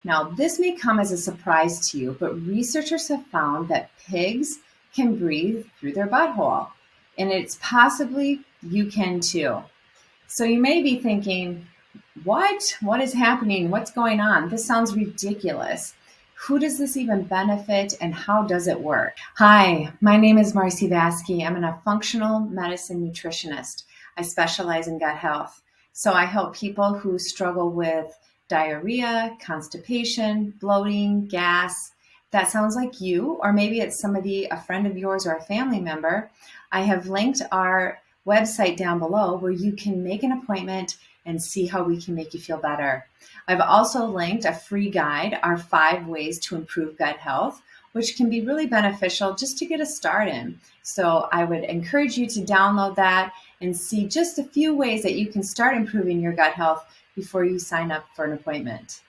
Now, this may come as a surprise to you, but researchers have found that pigs can breathe through their butthole, and it's possibly you can too. So you may be thinking, what? What is happening? What's going on? This sounds ridiculous. Who does this even benefit, and how does it work? Hi, my name is Marcy Vasky. I'm a functional medicine nutritionist. I specialize in gut health. So I help people who struggle with diarrhea, constipation, bloating, gas. That sounds like you, or maybe it's somebody, a friend of yours or a family member. I have linked our website down below where you can make an appointment and see how we can make you feel better. I've also linked a free guide, our 5 ways to improve gut health, which can be really beneficial just to get a start in. So I would encourage you to download that and see just a few ways that you can start improving your gut health before you sign up for an appointment.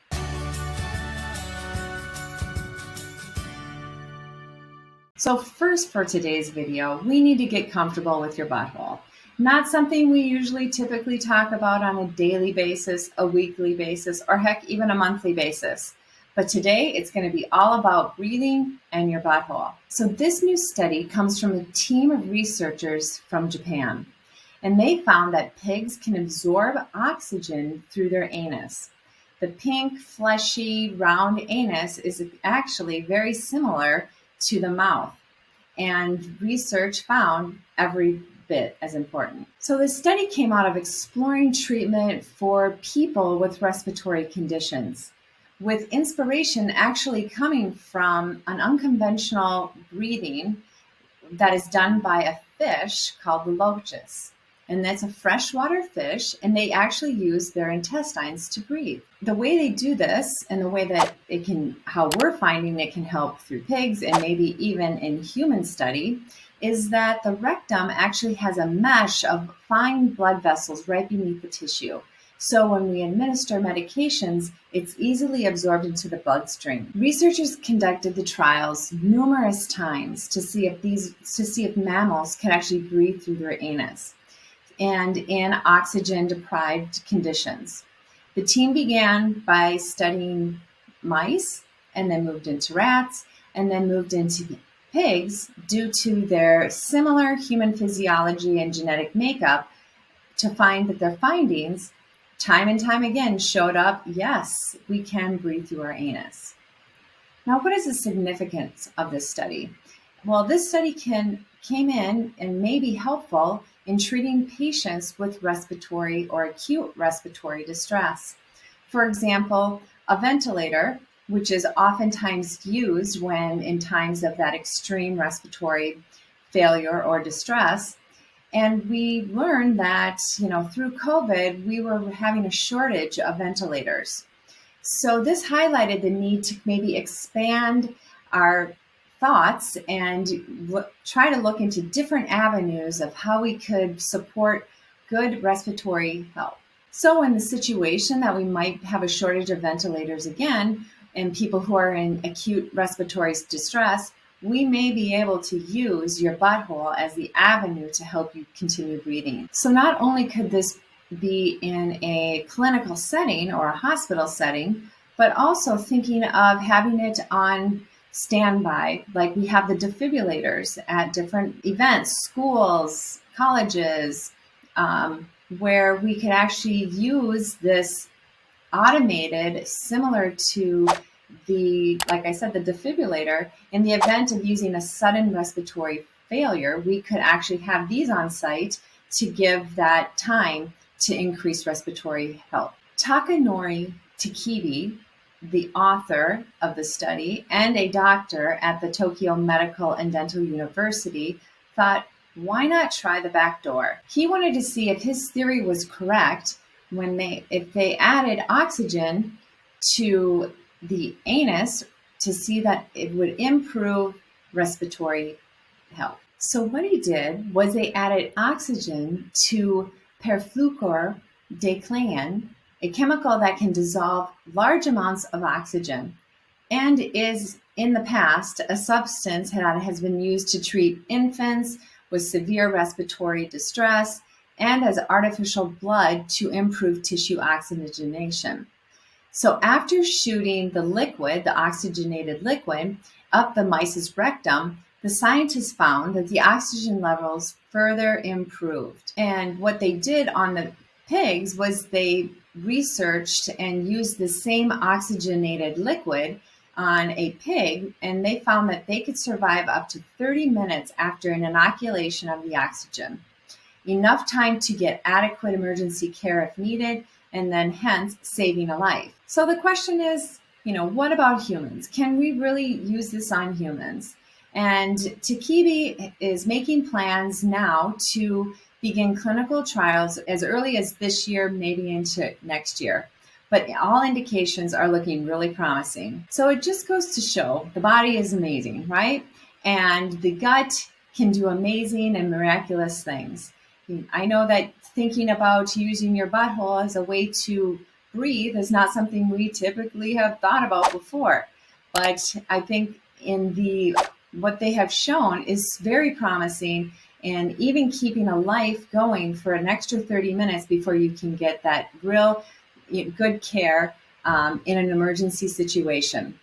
So first, for today's video, we need to get comfortable with your butthole. Not something we usually typically talk about on a daily basis, a weekly basis, or heck, even a monthly basis. But today, it's going to be all about breathing and your butthole. So this new study comes from a team of researchers from Japan. And they found that pigs can absorb oxygen through their anus. The pink, fleshy, round anus is actually very similar to the mouth. And research found every bit as important. So the study came out of exploring treatment for people with respiratory conditions, with inspiration actually coming from an unconventional breathing that is done by a fish called the lotus. And that's a freshwater fish, and they actually use their intestines to breathe. The way they do this, and the way that how we're finding it can help through pigs and maybe even in human study, is that the rectum actually has a mesh of fine blood vessels right beneath the tissue. So when we administer medications, it's easily absorbed into the bloodstream. Researchers conducted the trials numerous times to see if mammals can actually breathe through their anus and in oxygen-deprived conditions. The team began by studying mice, and then moved into rats, and then moved into pigs due to their similar human physiology and genetic makeup, to find that their findings time and time again showed up, yes, we can breathe through our anus. Now, what is the significance of this study? Well, this study came in and may be helpful in treating patients with respiratory or acute respiratory distress. For example, a ventilator, which is oftentimes used when in times of that extreme respiratory failure or distress. And we learned that, through COVID, we were having a shortage of ventilators. So this highlighted the need to maybe expand our thoughts and try to look into different avenues of how we could support good respiratory health. So in the situation that we might have a shortage of ventilators again, and people who are in acute respiratory distress, we may be able to use your butthole as the avenue to help you continue breathing. So not only could this be in a clinical setting or a hospital setting, but also thinking of having it on standby, like we have the defibrillators at different events, schools, colleges, where we could actually use this automated, similar to like I said, the defibrillator. In the event of using a sudden respiratory failure, we could actually have these on site to give that time to increase respiratory health. Takanori Takebi, the author of the study and a doctor at the Tokyo Medical and Dental University, thought, why not try the back door? He wanted to see if his theory was correct if they added oxygen to the anus to see that it would improve respiratory health. So what he did was they added oxygen to perfluoroalkyl, a chemical that can dissolve large amounts of oxygen and is in the past a substance that has been used to treat infants with severe respiratory distress and as artificial blood to improve tissue oxygenation. So after shooting the liquid, the oxygenated liquid, up the mice's rectum, the scientists found that the oxygen levels further improved. And what they did on the pigs was they researched and used the same oxygenated liquid on a pig, and they found that they could survive up to 30 minutes after an inoculation of the oxygen. Enough time to get adequate emergency care if needed, and then hence saving a life. So the question is, what about humans? Can we really use this on humans? And Takibi is making plans now to begin clinical trials as early as this year, maybe into next year. But all indications are looking really promising. So it just goes to show the body is amazing, right? And the gut can do amazing and miraculous things. I know that thinking about using your butthole as a way to breathe is not something we typically have thought about before. But I think what they have shown is very promising, and even keeping a life going for an extra 30 minutes before you can get that real good care in an emergency situation.